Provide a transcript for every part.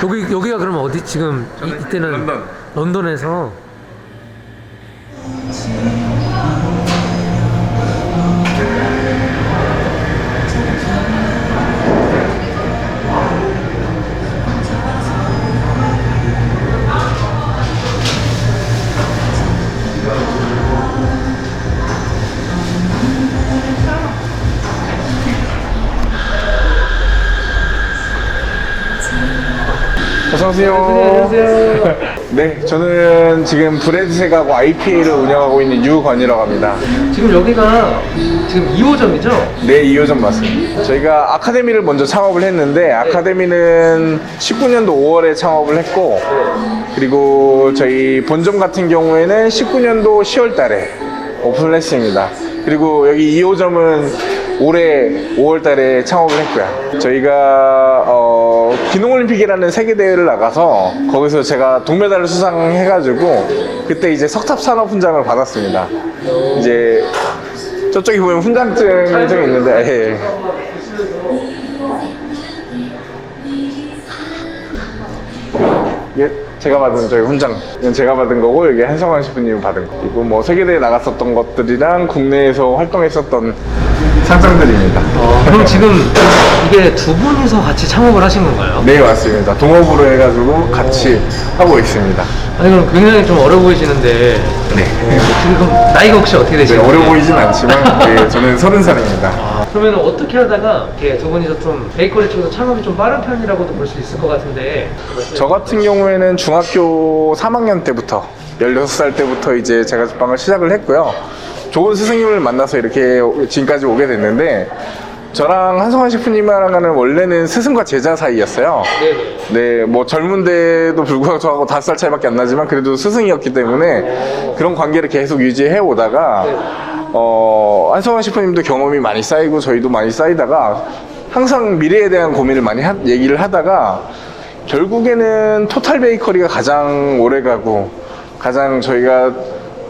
여기가 그러면 어디 지금 이때는 런던. 런던에서 어서오세요. 네, 저는 지금 브레드색하고 IPA를 운영하고 있는 유건이라고 합니다. 지금 여기가 지금 2호점이죠? 네, 2호점 맞습니다. 저희가 아카데미를 먼저 창업을 했는데 아카데미는 19년도 5월에 창업을 했고 그리고 저희 본점 같은 경우에는 19년도 10월 달에 오픈을 했습니다. 그리고 여기 2호점은 올해 5월 달에 창업을 했고요. 저희가 기농올림픽이라는 세계대회를 나가서 거기서 제가 동메달을 수상해가지고 그때 이제 석탑산업훈장을 받았습니다. 이제 저쪽에 보면 훈장증이 좀 있는데 예. 제가 받은 저희 훈장, 이건 제가 받은 거고 여기 한성환 셰프님이 받은 거. 그리고 뭐 세계대회 나갔었던 것들이랑 국내에서 활동했었던 상장들입니다. 그럼 지금 이게 두 분이서 같이 창업을 하신 건가요? 네, 맞습니다. 동업으로 해가지고 같이 하고 있습니다. 아니 그럼 굉장히 좀 어려 보이시는데 네. 지금 나이가 혹시 어떻게 네, 되시나요? 어려 보이진 않지만 네, 저는 30살입니다. 그러면 어떻게 하다가 이렇게 두 분이서 좀 베이커리 쪽에서 창업이 좀 빠른 편이라고도 볼 수 있을 것 같은데 저 같은 경우에는 중학교 3학년 때부터 16살 때부터 이제 제가 제빵을 시작을 했고요. 좋은 스승님을 만나서 이렇게 지금까지 오게 됐는데 저랑 한성환 셰프님이랑은 원래는 스승과 제자 사이였어요. 네, 뭐 젊은데도 불구하고 저하고 5살 차이밖에 안 나지만 그래도 스승이었기 때문에 그런 관계를 계속 유지해 오다가 한성환 셰프님도 경험이 많이 쌓이고 저희도 많이 쌓이다가 항상 미래에 대한 고민을 많이 얘기를 하다가 결국에는 토탈 베이커리가 가장 오래가고 가장 저희가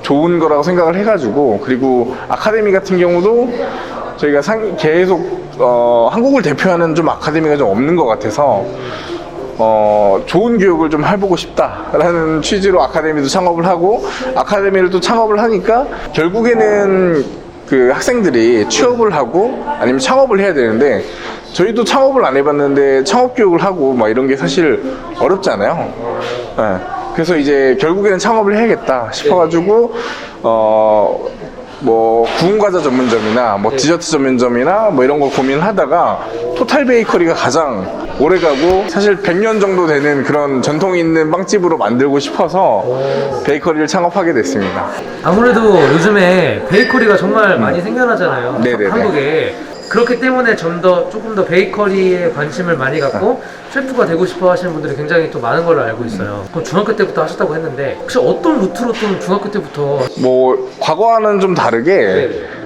좋은 거라고 생각을 해가지고 그리고 아카데미 같은 경우도 저희가 계속 한국을 대표하는 좀 아카데미가 좀 없는 것 같아서 좋은 교육을 좀 해보고 싶다라는 취지로 아카데미도 창업을 하고 아카데미를 또 창업을 하니까 결국에는 그 학생들이 취업을 하고 아니면 창업을 해야 되는데 저희도 창업을 안 해봤는데 창업 교육을 하고 막 이런 게 사실 어렵잖아요. 네. 그래서 이제 결국에는 창업을 해야겠다 싶어가지고 뭐 구운 과자 전문점이나 뭐 디저트 전문점이나 뭐 이런 걸 고민을 하다가 토탈 베이커리가 가장 오래가고 사실 100년 정도 되는 그런 전통이 있는 빵집으로 만들고 싶어서 베이커리를 창업하게 됐습니다. 아무래도 요즘에 베이커리가 정말 많이 생겨나잖아요. 네네네. 한국에. 그렇기 때문에 조금 더 베이커리에 관심을 많이 갖고 셰프가 되고 싶어 하시는 분들이 굉장히 또 많은 걸로 알고 있어요. 그럼 중학교 때부터 하셨다고 했는데 혹시 어떤 루트로 좀 중학교 때부터 뭐 과거와는 좀 다르게 네네.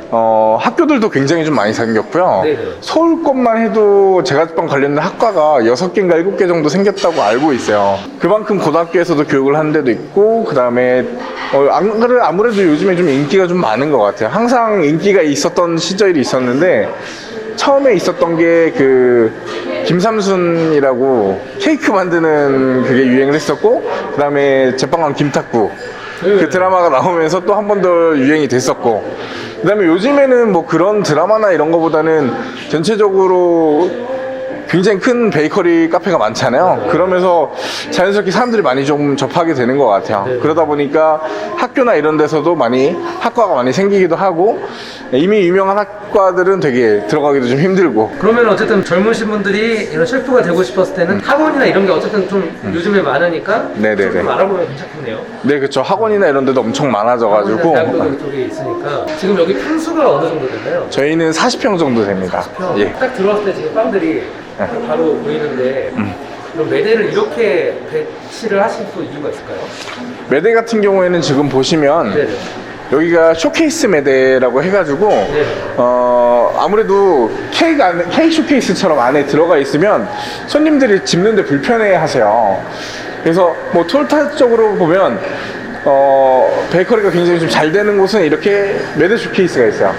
학교들도 굉장히 좀 많이 생겼고요. 네네. 서울 것만 해도 제과제빵 관련된 학과가 6개인가 7개 정도 생겼다고 알고 있어요. 그만큼 고등학교에서도 교육을 하는 데도 있고 그 다음에 아무래도 요즘에 좀 인기가 좀 많은 것 같아요. 항상 인기가 있었던 시절이 있었는데 처음에 있었던 게 그 김삼순이라고 케이크 만드는 그게 유행을 했었고 그 다음에 제빵왕 김탁구 그 드라마가 나오면서 또 한 번 더 유행이 됐었고 그 다음에 요즘에는 뭐 그런 드라마나 이런 거보다는 전체적으로 굉장히 큰 베이커리 카페가 많잖아요. 그러면서 자연스럽게 사람들이 많이 좀 접하게 되는 것 같아요. 그러다 보니까 학교나 이런 데서도 학과가 많이 생기기도 하고 이미 유명한 학과들은 되게 들어가기도 좀 힘들고. 그러면 어쨌든 젊으신 분들이 이런 셰프가 되고 싶었을 때는 학원이나 이런 게 어쨌든 좀 요즘에 많으니까 네네네. 좀 알아보면 괜찮겠네요. 네, 그렇죠. 학원이나 이런 데도 엄청 많아져가지고 대학교 쪽에 있으니까 지금 여기 평수가 어느 정도 되나요? 저희는 40평 정도 됩니다. 예. 딱 들어왔을 때 지금 빵들이 바로 보이는데 그럼 매대를 이렇게 배치를 하신 또 이유가 있을까요? 매대 같은 경우에는 지금 보시면 네네. 여기가 쇼케이스 매대라고 해가지고 아무래도 케이크 쇼케이스처럼 안에 들어가 있으면 손님들이 집는데 불편해 하세요. 그래서 뭐 토탈적으로 보면 베이커리가 굉장히 좀 잘 되는 곳은 이렇게 매대 쇼케이스가 있어요.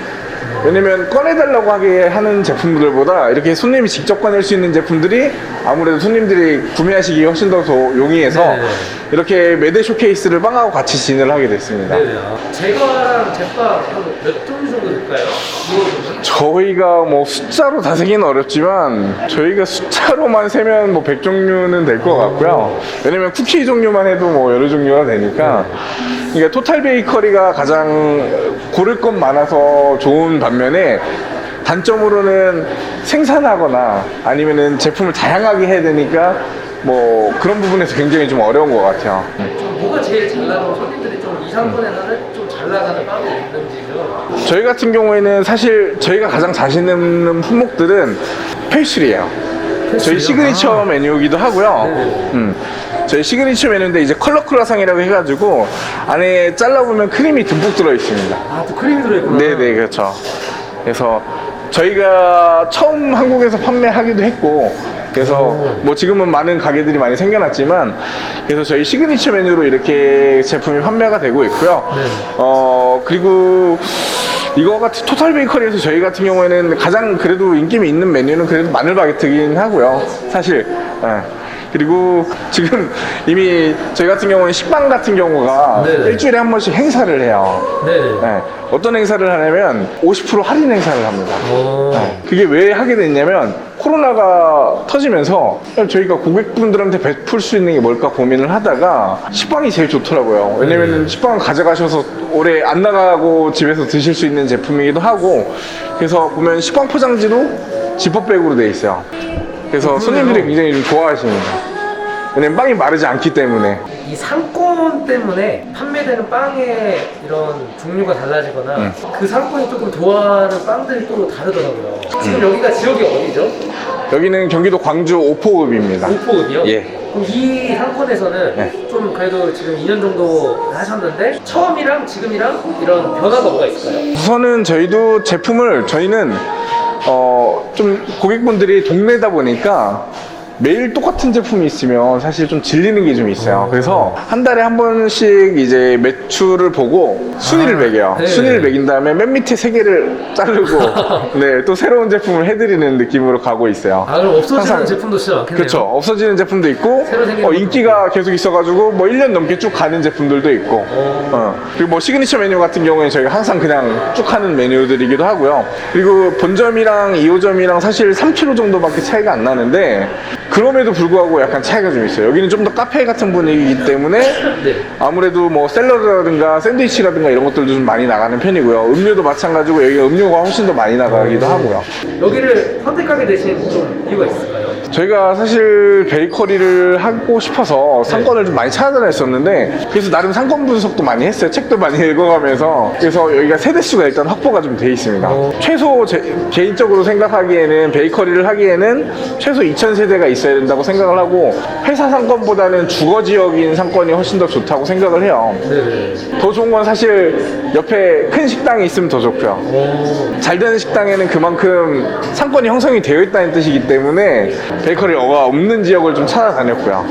왜냐면 꺼내달라고 하게 하는 제품들보다 이렇게 손님이 직접 꺼낼 수 있는 제품들이 아무래도 손님들이 구매하시기 훨씬 더 용이해서 네네. 이렇게 매대 쇼케이스를 빵하고 같이 진행을 하게 됐습니다. 네네. 제과랑 제빵 몇 종류 정도 될까요? 이거 저희가 뭐 숫자로 다 세기는 어렵지만 저희가 숫자로만 세면 뭐 100종류는 될 것 같고요. 왜냐면 쿠키 종류만 해도 뭐 여러 종류가 되니까. 그러니까 토탈 베이커리가 가장 고를 것 많아서 좋은 반면에 단점으로는 생산하거나 아니면은 제품을 다양하게 해야 되니까 뭐 그런 부분에서 굉장히 좀 어려운 것 같아요. 좀 뭐가 제일 잘 나가고 손님들이 좀 이 상권에서는 좀 잘 나가는 빵이 있는지죠? 저희 같은 경우에는 사실 저희가 가장 자신 있는 품목들은 페이스트리예요. 저희 시그니처 메뉴이기도 하고요. 저희 시그니처 메뉴인데 이제 컬러 크루아상이라고 해가지고 안에 잘라보면 크림이 듬뿍 들어 있습니다. 아, 또 크림이 들어있구나. 네네, 그렇죠. 그래서 저희가 처음 한국에서 판매하기도 했고, 그래서 뭐 지금은 많은 가게들이 많이 생겨났지만, 그래서 저희 시그니처 메뉴로 이렇게 제품이 판매가 되고 있고요. 네. 그리고 이거 같은 토탈 베이커리에서 저희 같은 경우에는 가장 그래도 인기 있는 메뉴는 그래도 마늘 바게트긴 하고요. 사실. 예. 그리고 지금 이미 저희 같은 경우는 식빵 같은 경우가 네네. 일주일에 한 번씩 행사를 해요. 네네. 네. 어떤 행사를 하냐면 50% 할인 행사를 합니다. 오. 네. 그게 왜 하게 됐냐면 코로나가 터지면서 저희가 고객분들한테 베풀 수 있는 게 뭘까 고민을 하다가 식빵이 제일 좋더라고요. 왜냐면은 식빵을 가져가셔서 오래 안 나가고 집에서 드실 수 있는 제품이기도 하고, 그래서 보면 식빵 포장지도 지퍼백으로 돼 있어요. 그래서 손님들이 굉장히 좀 좋아하십니다. 왜냐면 빵이 마르지 않기 때문에. 이 상권 때문에 판매되는 빵의 이런 종류가 달라지거나 그 상권이 조금 좋아하는 빵들이 또 다르더라고요. 지금 여기가 지역이 어디죠? 여기는 경기도 광주 오포읍입니다. 오포읍이요? 예. 그럼 이 상권에서는 네. 좀 그래도 지금 2년 정도 하셨는데 처음이랑 지금이랑 이런 변화가 뭐가 있을까요? 우선은 저희는 좀 고객분들이 동네다 보니까 매일 똑같은 제품이 있으면 사실 좀 질리는 게 좀 있어요. 그래서 한 달에 한 번씩 이제 매출을 보고 순위를 매겨요. 네. 순위를 매긴 다음에 맨 밑에 세 개를 자르고 네, 또 새로운 제품을 해드리는 느낌으로 가고 있어요. 아, 그럼 없어지는 항상- 제품도 진짜 많겠네요. 그렇죠. 없어지는 제품도 있고 새로 생기는 것도 인기가 계속 있어가지고 뭐 1년 넘게 쭉 가는 제품들도 있고 그리고 뭐 시그니처 메뉴 같은 경우에는 저희가 항상 그냥 쭉 하는 메뉴들이기도 하고요. 그리고 본점이랑 2호점이랑 사실 3kg 정도밖에 차이가 안 나는데 그럼에도 불구하고 약간 차이가 좀 있어요. 여기는 좀 더 카페 같은 분위기이기 때문에 네. 아무래도 뭐 샐러드라든가 샌드위치라든가 이런 것들도 좀 많이 나가는 편이고요. 음료도 마찬가지고 여기가 음료가 훨씬 더 많이 나가기도 하고요. 여기를 선택하게 되신 좀 이유가 있을까요? 저희가 사실 베이커리를 하고 싶어서 상권을 좀 많이 찾아다녔었는데, 그래서 나름 상권 분석도 많이 했어요. 책도 많이 읽어가면서. 그래서 여기가 세대수가 일단 확보가 좀 돼 있습니다. 최소 개인적으로 생각하기에는 베이커리를 하기에는 최소 2000세대가 있어야 된다고 생각을 하고, 회사 상권보다는 주거 지역인 상권이 훨씬 더 좋다고 생각을 해요. 네네. 더 좋은 건 사실 옆에 큰 식당이 있으면 더 좋고요. 잘 되는 식당에는 그만큼 상권이 형성이 되어 있다는 뜻이기 때문에 베이커리가 없는 지역을 좀 찾아다녔고요.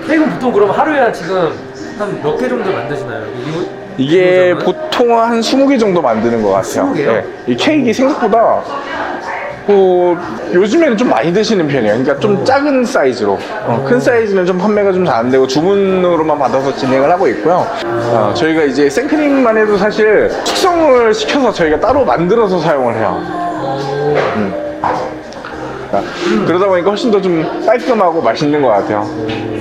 케이크는 보통 그럼 하루에 지금 한 몇 개 정도 만드시나요? 이게 이호점은? 보통 한 20개 정도 만드는 것 같아요. 20 개요? 이 케이크 생각보다 요즘에는 좀 많이 드시는 편이에요. 그러니까 좀 작은 사이즈로. 큰 사이즈는 좀 판매가 좀 잘 안 되고 주문으로만 받아서 진행을 하고 있고요. 저희가 이제 생크림만 해도 사실 숙성을 시켜서 저희가 따로 만들어서 사용을 해요. 그러다 보니까 훨씬 더 좀 깔끔하고 맛있는 것 같아요.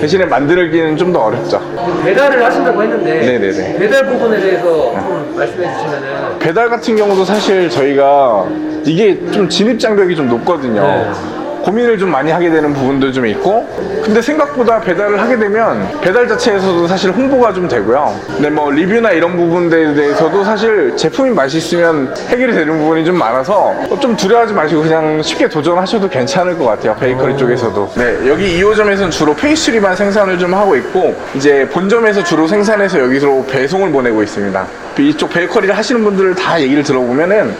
대신에 만들기는 좀 더 어렵죠. 배달을 하신다고 했는데 네네네. 배달 부분에 대해서 좀 말씀해 주시면은. 배달 같은 경우도 사실 저희가 이게 좀 진입장벽이 좀 높거든요. 네. 고민을 좀 많이 하게 되는 부분도 좀 있고, 근데 생각보다 배달을 하게 되면 배달 자체에서도 사실 홍보가 좀 되고요. 근데 뭐 리뷰나 이런 부분들에 대해서도 사실 제품이 맛있으면 해결이 되는 부분이 좀 많아서 좀 두려워하지 마시고 그냥 쉽게 도전하셔도 괜찮을 것 같아요. 베이커리 쪽에서도. 네, 여기 2호점에서는 주로 페이스트리만 생산을 좀 하고 있고, 이제 본점에서 주로 생산해서 여기서 배송을 보내고 있습니다. 이쪽 베이커리를 하시는 분들 다 얘기를 들어보면은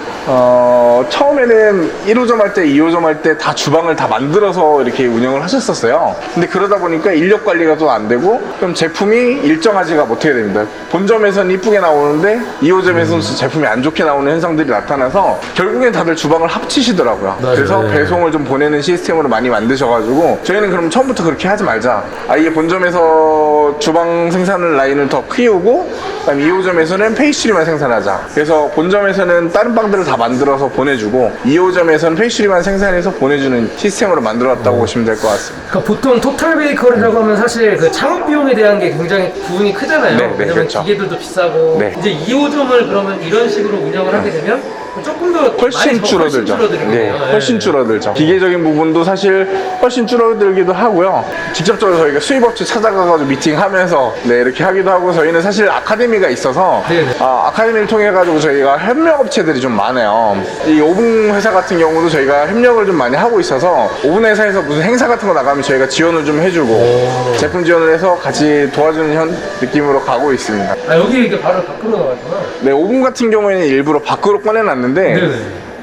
처음에는 1호점 할 때, 2호점 할 때 다 주방을 다 만들어서 이렇게 운영을 하셨었어요. 근데 그러다 보니까 인력 관리가 또 안 되고 그럼 제품이 일정하지가 못하게 됩니다. 본점에서는 이쁘게 나오는데 2호점에서는 제품이 안 좋게 나오는 현상들이 나타나서 결국엔 다들 주방을 합치시더라고요. 맞아요. 그래서 네. 배송을 좀 보내는 시스템으로 많이 만드셔가지고 저희는 그럼 처음부터 그렇게 하지 말자. 아예 본점에서 주방 생산을 라인을 더 키우고 그다음 2호점에서는 페이스트리만 생산하자. 그래서 본점에서는 다른 빵들을 다 만들어서 보내주고 2호점에서는 페이스트리만 생산해서 보내주는 시스템으로 만들어왔다고 보시면 될 것 같습니다. 그러니까 보통 토탈 베이커리라고 하면 사실 그 창업 비용에 대한 게 굉장히 부분이 크잖아요. 네, 왜냐면 그렇죠. 기계들도 비싸고 네. 이제 2호점을 그러면 이런 식으로 운영을 하게 되면 조금 더 훨씬 많이 줄어들죠. 줄어들거든요. 네, 훨씬 줄어들죠. 기계적인 부분도 사실 훨씬 줄어들기도 하고요. 직접적으로 저희가 수입업체 찾아가가지고 미팅하면서 네, 이렇게 하기도 하고 저희는 사실 아카데미가 있어서 네네. 아카데미를 통해 가지고 저희가 협력업체들이 좀 많아요. 이 오븐 회사 같은 경우도 저희가 협력을 좀 많이 하고 있어서 오븐 회사에서 무슨 행사 같은 거 나가면 저희가 지원을 좀 해주고 제품 지원을 해서 같이 도와주는 느낌으로 가고 있습니다. 아, 여기 이렇게 바로 밖으로 나왔구나. 네, 오븐 같은 경우에는 일부러 밖으로 꺼내놨는데 네네.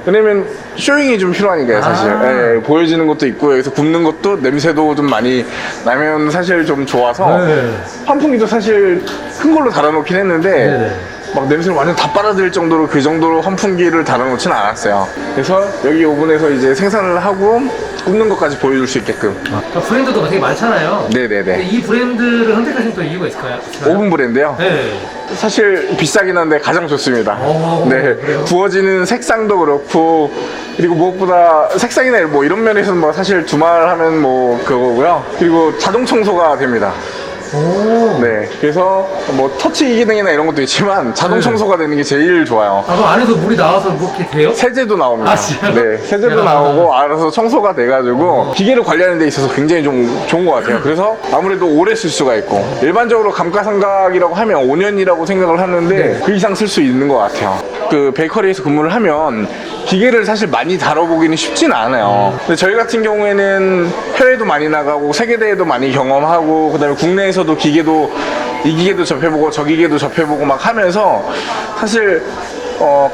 왜냐면 쇼잉이 좀 필요하니까요 사실. 예, 보여지는 것도 있고 여기서 굽는 것도 냄새도 좀 많이 나면 사실 좀 좋아서 네. 환풍기도 사실 큰 걸로 달아놓긴 했는데 네네. 막 냄새를 완전 다 빨아들일 정도로 그 정도로 환풍기를 달아놓지는 않았어요. 그래서 여기 오븐에서 이제 생산을 하고 굽는 것까지 보여줄 수 있게끔. 브랜드도 되게 많잖아요. 근데 네네네. 이 브랜드를 선택하신 또 이유가 있을까요? 오븐 브랜드요? 네. 사실 비싸긴 한데 가장 좋습니다. 오, 네, 그래요? 구워지는 색상도 그렇고 그리고 무엇보다 색상이나 뭐 이런 면에서는 뭐 사실 두말하면 뭐 그거고요. 그리고 자동 청소가 됩니다. 오. 네, 그래서 뭐 터치 기능이나 이런 것도 있지만 자동 네. 청소가 되는 게 제일 좋아요. 아, 그럼 안에서 물이 나와서 뭐 이렇게 돼요? 세제도 나옵니다. 아, 진짜요? 네, 세제도 야. 나오고 알아서 청소가 돼가지고 기계를 관리하는 데 있어서 굉장히 좀 좋은 것 같아요. 그래서 아무래도 오래 쓸 수가 있고 일반적으로 감가상각이라고 하면 5년이라고 생각을 하는데 네. 그 이상 쓸 수 있는 것 같아요. 그 베이커리에서 근무를 하면 기계를 사실 많이 다뤄보기는 쉽지는 않아요. 근데 저희 같은 경우에는 해외도 많이 나가고 세계대회도 많이 경험하고 그다음에 국내에서도 기계도 이 기계도 접해보고 저 기계도 접해보고 막 하면서 사실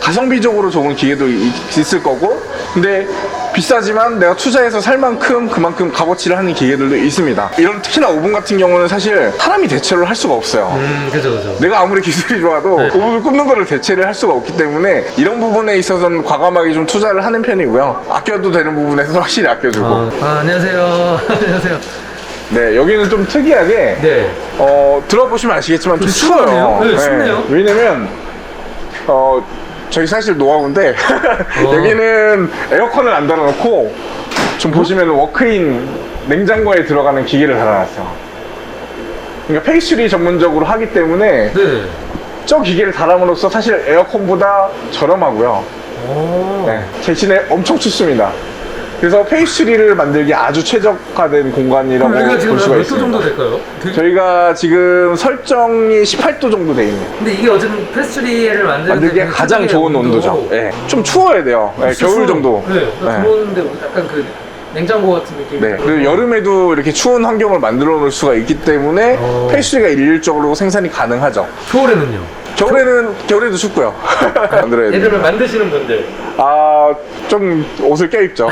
가성비적으로 좋은 기계도 있을 거고 근데 비싸지만 내가 투자해서 살 만큼 그만큼 값어치를 하는 기계들도 있습니다. 이런 특히나 오븐 같은 경우는 사실 사람이 대체를 할 수가 없어요. 그죠. 내가 아무리 기술이 좋아도 오븐을 굽는 거를 대체를 할 수가 없기 때문에 이런 부분에 있어서는 과감하게 좀 투자를 하는 편이고요. 아껴도 되는 부분에서는 확실히 아껴주고. 안녕하세요. 안녕하세요. 네, 여기는 좀 특이하게 네. 들어보시면 아시겠지만 좀 시원하네요. 추워요. 네, 춥네요. 왜냐면 저희 사실 노하우인데 여기는 에어컨을 안 달아놓고 좀 보시면 워크인 냉장고에 들어가는 기계를 달아놨어요. 그러니까 페이스트리 전문적으로 하기 때문에 네. 저 기계를 달아놓으로써 사실 에어컨보다 저렴하고요. 오. 네, 대신에 엄청 춥습니다. 그래서 페이스트리를 만들기 아주 최적화된 공간이라고 그럼 여기가 지금 볼 수가 몇 도 있습니다. 정도 될까요? 저희가 지금 설정이 18도 정도 돼 있네요. 근데 이게 어쨌든 페스트리를 만들기에 가장 좋은 온도죠. 네. 좀 추워야 돼요. 네, 겨울 정도. 네. 들어오는데 약간 그 냉장고 같은 느낌. 네. 그리고 여름에도 이렇게 추운 환경을 만들어 놓을 수가 있기 때문에 페이스트리가 일률적으로 생산이 가능하죠. 겨울에는요? 겨울에도 춥고요. 만들어야 돼요. 얘들을 만드시는 분들. 좀 옷을 껴입죠.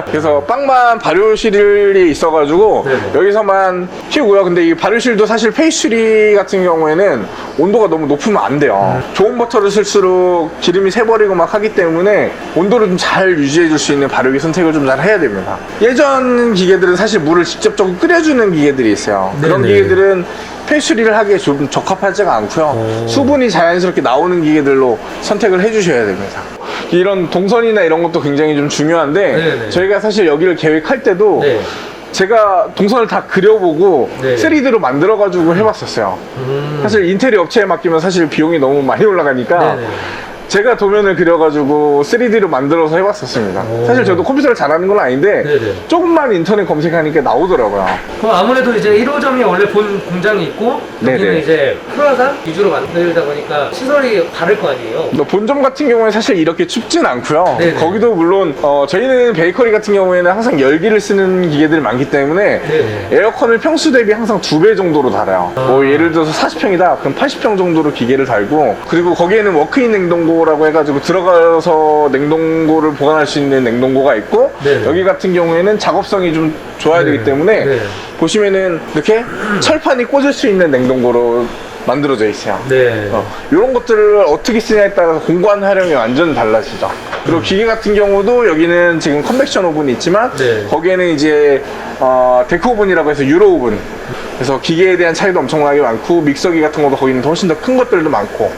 그래서 빵만 발효실이 있어가지고 네네. 여기서만 키우고요. 근데 이 발효실도 사실 페이스트리 같은 경우에는 온도가 너무 높으면 안 돼요. 좋은 버터를 쓸수록 기름이 새버리고 막 하기 때문에 온도를 좀 잘 유지해 줄 수 있는 발효기 선택을 좀 잘 해야 됩니다. 예전 기계들은 사실 물을 직접적으로 끓여주는 기계들이 있어요. 그런 네네. 기계들은 페이스트리를 하기에 좀 적합하지가 않고요. 수분이 자연스럽게 나오는 기계들로 선택을 해주셔야 됩니다. 이런 동선이나 이런 것도 굉장히 좀 중요한데 네네. 저희가 사실 여기를 계획할 때도 네. 제가 동선을 다 그려보고 네. 3D로 만들어가지고 해봤었어요. 사실 인테리어 업체에 맡기면 사실 비용이 너무 많이 올라가니까 네네. 제가 도면을 그려가지고 3D로 만들어서 해봤었습니다. 사실 저도 컴퓨터를 잘하는 건 아닌데 네네. 조금만 인터넷 검색하니까 나오더라고요. 그럼 아무래도 이제 1호점이 원래 본 공장이 있고 여기는 네네. 이제 프라자 위주로 만들다 보니까 시설이 다를 거 아니에요. 본점 같은 경우에 사실 이렇게 춥진 않고요. 네네. 거기도 물론 저희는 베이커리 같은 경우에는 항상 열기를 쓰는 기계들이 많기 때문에 네네. 에어컨을 평수 대비 항상 2배 정도로 달아요. 뭐 예를 들어서 40평이다 그럼 80평 정도로 기계를 달고, 그리고 거기에는 워크인 냉동고라고 해가지고 들어가서 냉동고를 보관할 수 있는 냉동고가 있고, 네네. 여기 같은 경우에는 작업성이 좀 좋아야 되기 때문에 네. 보시면은 이렇게 철판이 꽂을 수 있는 냉동고로 만들어져 있어요. 네. 이런 것들을 어떻게 쓰냐에 따라서 공간 활용이 완전 달라지죠. 그리고 기계 같은 경우도 여기는 지금 컨벡션 오븐이 있지만 네. 거기에는 이제 데크 오븐이라고 해서 유로 오븐, 그래서 기계에 대한 차이도 엄청나게 많고 믹서기 같은 것도 거기는 훨씬 더 큰 것들도 많고,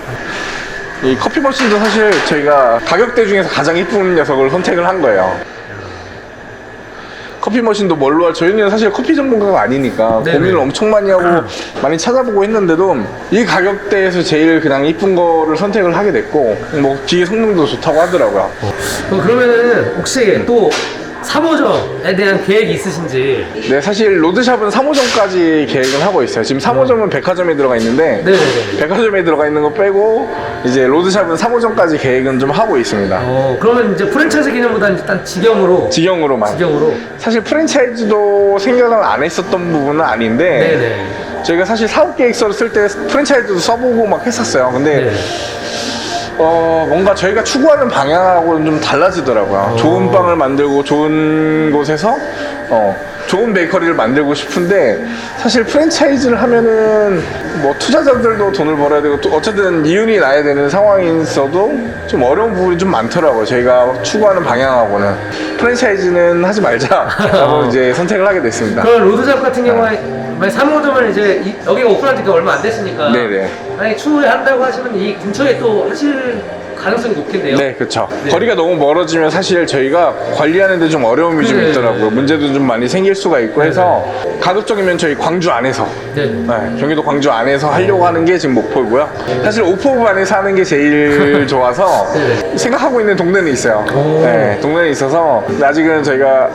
이 커피 머신도 사실 저희가 가격대 중에서 가장 이쁜 녀석을 선택을 한 거예요. 커피 머신도 뭘로 할, 저희는 사실 커피 전문가가 아니니까 네네. 고민을 엄청 많이 하고 많이 찾아보고 했는데도 이 가격대에서 제일 그냥 이쁜 거를 선택을 하게 됐고, 뭐 기계 성능도 좋다고 하더라고요. 그러면은 혹시 또 3호점에 대한 계획이 있으신지? 네, 사실 로드샵은 3호점까지 계획을 하고 있어요. 지금 3호점은 백화점에 들어가 있는데 네네네. 백화점에 들어가 있는 거 빼고 이제 로드샵은 3호점까지 계획은 좀 하고 있습니다. 그러면 이제 프랜차이즈 개념보다는 일단 직영으로. 직영으로만. 직영으로. 사실 프랜차이즈도 생각을 안 했었던 부분은 아닌데 네네. 저희가 사실 사업 계획서를 쓸 때 프랜차이즈도 써보고 막 했었어요. 근데 네. 뭔가 저희가 추구하는 방향하고는 좀 달라지더라고요. 좋은 빵을 만들고 좋은 곳에서 좋은 베이커리를 만들고 싶은데, 사실 프랜차이즈를 하면은 뭐 투자자들도 돈을 벌어야 되고 또 어쨌든 이윤이 나야 되는 상황이 있어도 좀 어려운 부분이 좀 많더라고요. 저희가 추구하는 방향하고는. 프랜차이즈는 하지 말자라고 이제 선택을 하게 됐습니다. 그럼 로드샵 같은 경우에 만약 3호점을 이제 여기가 오픈한 지가 얼마 안 됐으니까 네네. 만약에 추후에 한다고 하시면 이 근처에 또 하실 가능성이 높겠네요. 네, 그렇죠. 네. 거리가 너무 멀어지면 사실 저희가 관리하는데 좀 어려움이 좀 네. 있더라고요. 문제도 좀 많이 생길 수가 있고 해서 가급적이면 저희 광주 안에서, 네. 경기도 광주 안에서 하려고 하는 게 지금 목표고요. 사실 오포브 안에서 하는 게 제일 좋아서 네. 생각하고 있는 동네는 있어요. 오. 네, 동네는 있어서 아직은 저희가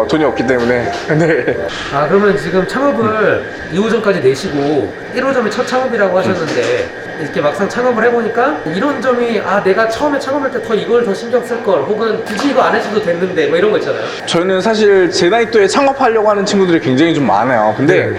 돈이 없기 때문에. 네. 그러면 지금 창업을 2호점까지 내시고 1호점이 첫 창업이라고 하셨는데 이렇게 막상 창업을 해보니까 이런 점이 내가 처음에 창업할 때 더 이걸 더 신경 쓸 걸, 혹은 굳이 이거 안 해줘도 됐는데 뭐 이런 거 있잖아요. 저는 사실 제 나이 또에 창업하려고 하는 친구들이 굉장히 좀 많아요. 근데 네.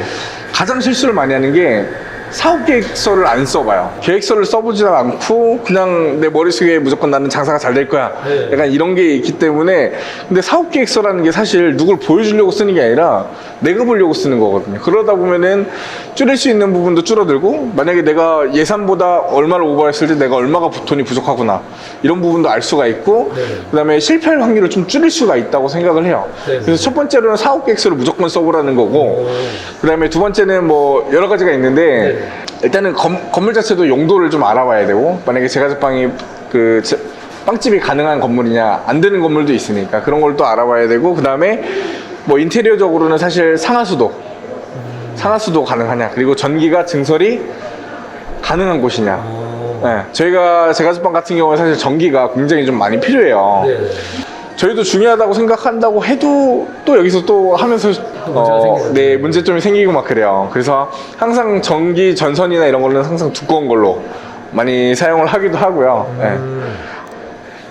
가장 실수를 많이 하는 게 사업 계획서를 안 써봐요. 계획서를 써보지도 않고 그냥 내 머릿속에 무조건 나는 장사가 잘 될 거야. 네. 약간 이런 게 있기 때문에. 근데 사업 계획서라는 게 사실 누굴 보여주려고 쓰는 게 아니라 내가 보려고 쓰는 거거든요. 그러다 보면은 줄일 수 있는 부분도 줄어들고, 만약에 내가 예산보다 얼마를 오버했을 때 내가 얼마가 돈이 부족하구나 이런 부분도 알 수가 있고, 네. 그 다음에 실패할 확률을 좀 줄일 수가 있다고 생각을 해요. 네. 그래서 첫 번째로는 사업 계획서를 무조건 써보라는 거고, 그 다음에 두 번째는 뭐 여러 가지가 있는데, 네. 일단은 건물 자체도 용도를 좀 알아봐야 되고, 만약에 제과제빵이 빵집이 가능한 건물이냐 안 되는 건물도 있으니까 그런 걸 또 알아봐야 되고, 그 다음에 뭐 인테리어적으로는 사실 상하수도 가능하냐, 그리고 전기가 증설이 가능한 곳이냐. 네, 저희가 제과제빵 같은 경우에 사실 전기가 굉장히 좀 많이 필요해요. 네. 저희도 중요하다고 생각한다고 해도 또 여기서 또 하면서 문제가 문제점이 생기고 막 그래요. 그래서 항상 전기 전선이나 이런 거는 항상 두꺼운 걸로 많이 사용을 하기도 하고요. 네.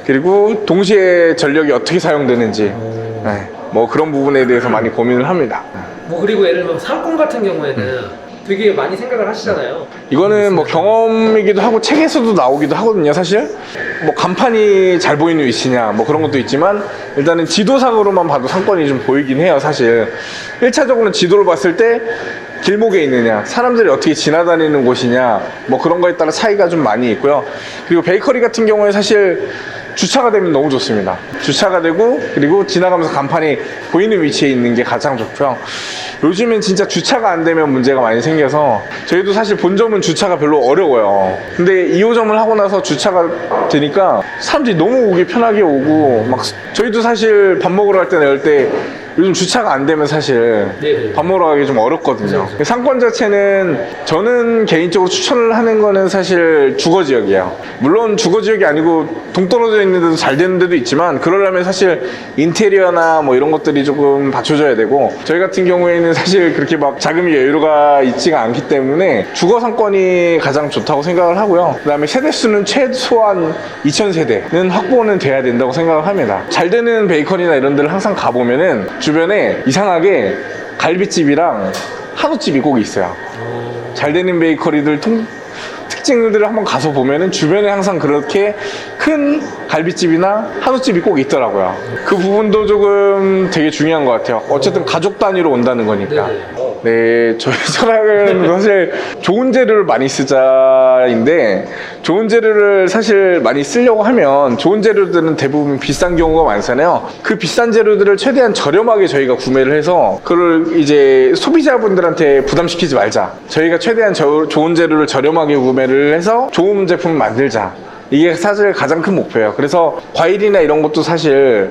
그리고 동시에 전력이 어떻게 사용되는지, 네, 뭐 그런 부분에 대해서 많이 고민을 합니다. 뭐 그리고 예를 들면 상권 같은 경우에는 되게 많이 생각을 하시잖아요. 이거는 뭐 경험이기도 하고 책에서도 나오기도 하거든요. 사실 뭐 간판이 잘 보이는 위치냐 뭐 그런 것도 있지만, 일단은 지도상으로만 봐도 상권이 좀 보이긴 해요. 사실 1차적으로는 지도를 봤을 때 길목에 있느냐, 사람들이 어떻게 지나다니는 곳이냐, 뭐 그런 거에 따라 차이가 좀 많이 있고요. 그리고 베이커리 같은 경우에 사실 주차가 되면 너무 좋습니다. 주차가 되고, 그리고 지나가면서 간판이 보이는 위치에 있는 게 가장 좋고요. 요즘엔 진짜 주차가 안 되면 문제가 많이 생겨서 저희도 사실 본점은 주차가 별로 어려워요. 근데 2호점을 하고 나서 주차가 되니까 사람들이 너무 오기 편하게 오고, 막 저희도 사실 밥 먹으러 갈 때나 이럴 때 요즘 주차가 안 되면 사실 네네. 밥 먹으러 가기 좀 어렵거든요. 그죠. 상권 자체는 저는 개인적으로 추천을 하는 거는 사실 주거 지역이에요. 물론 주거 지역이 아니고 동떨어져 있는 데도 잘 되는 데도 있지만 그러려면 사실 인테리어나 뭐 이런 것들이 조금 받쳐줘야 되고 저희 같은 경우에는 사실 그렇게 막 자금이 여유가 있지가 않기 때문에 주거 상권이 가장 좋다고 생각을 하고요. 그 다음에 세대수는 최소한 2000세대는 확보는 돼야 된다고 생각을 합니다. 잘 되는 베이커리나 이런 데를 항상 가보면은 주변에 이상하게 갈비집이랑 한우집이 꼭 있어요. 잘 되는 베이커리들 특징들을 한번 가서 보면은 주변에 항상 그렇게 큰 갈비집이나 한우집이 꼭 있더라고요. 그 부분도 조금 되게 중요한 것 같아요. 어쨌든 가족 단위로 온다는 거니까. 네, 저희 철학은 사실 좋은 재료를 많이 쓰자인데 좋은 재료를 사실 많이 쓰려고 하면 좋은 재료들은 대부분 비싼 경우가 많잖아요. 그 비싼 재료들을 최대한 저렴하게 저희가 구매를 해서 그걸 이제 소비자분들한테 부담시키지 말자. 저희가 최대한 좋은 재료를 저렴하게 구매를 해서 좋은 제품을 만들자. 이게 사실 가장 큰 목표예요. 그래서 과일이나 이런 것도 사실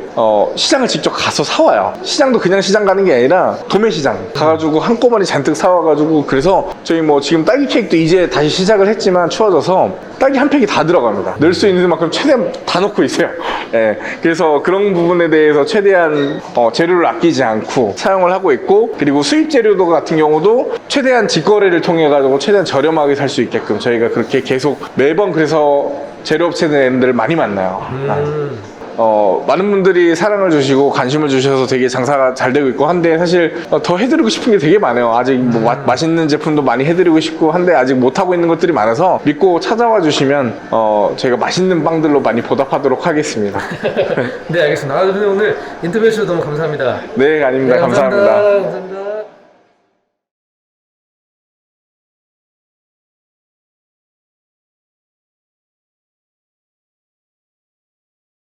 시장을 직접 가서 사와요. 시장도 그냥 시장 가는 게 아니라 도매시장 가가지고 한꺼번에 잔뜩 사와가지고 그래서 저희 뭐 지금 딸기 케이크도 이제 다시 시작을 했지만 추워져서 딸기 한 팩이 다 들어갑니다. 넣을 수 있는 만큼 최대한 다 넣고 있어요. 예, 그래서 그런 부분에 대해서 최대한 재료를 아끼지 않고 사용을 하고 있고 그리고 수입 재료도 같은 경우도 최대한 직거래를 통해 가지고 최대한 저렴하게 살 수 있게끔 저희가 그렇게 계속 매번 그래서 재료업체들을 많이 만나요. 많은 분들이 사랑을 주시고 관심을 주셔서 되게 장사가 잘 되고 있고 한데 사실 더 해드리고 싶은 게 되게 많아요. 아직 뭐 맛있는 제품도 많이 해드리고 싶고 한데 아직 못하고 있는 것들이 많아서 믿고 찾아와 주시면 저희가 맛있는 빵들로 많이 보답하도록 하겠습니다. 네, 알겠습니다. 아, 근데 오늘 인터뷰 해주셔서 너무 감사합니다. 네, 아닙니다. 네, 감사합니다. 감사합니다.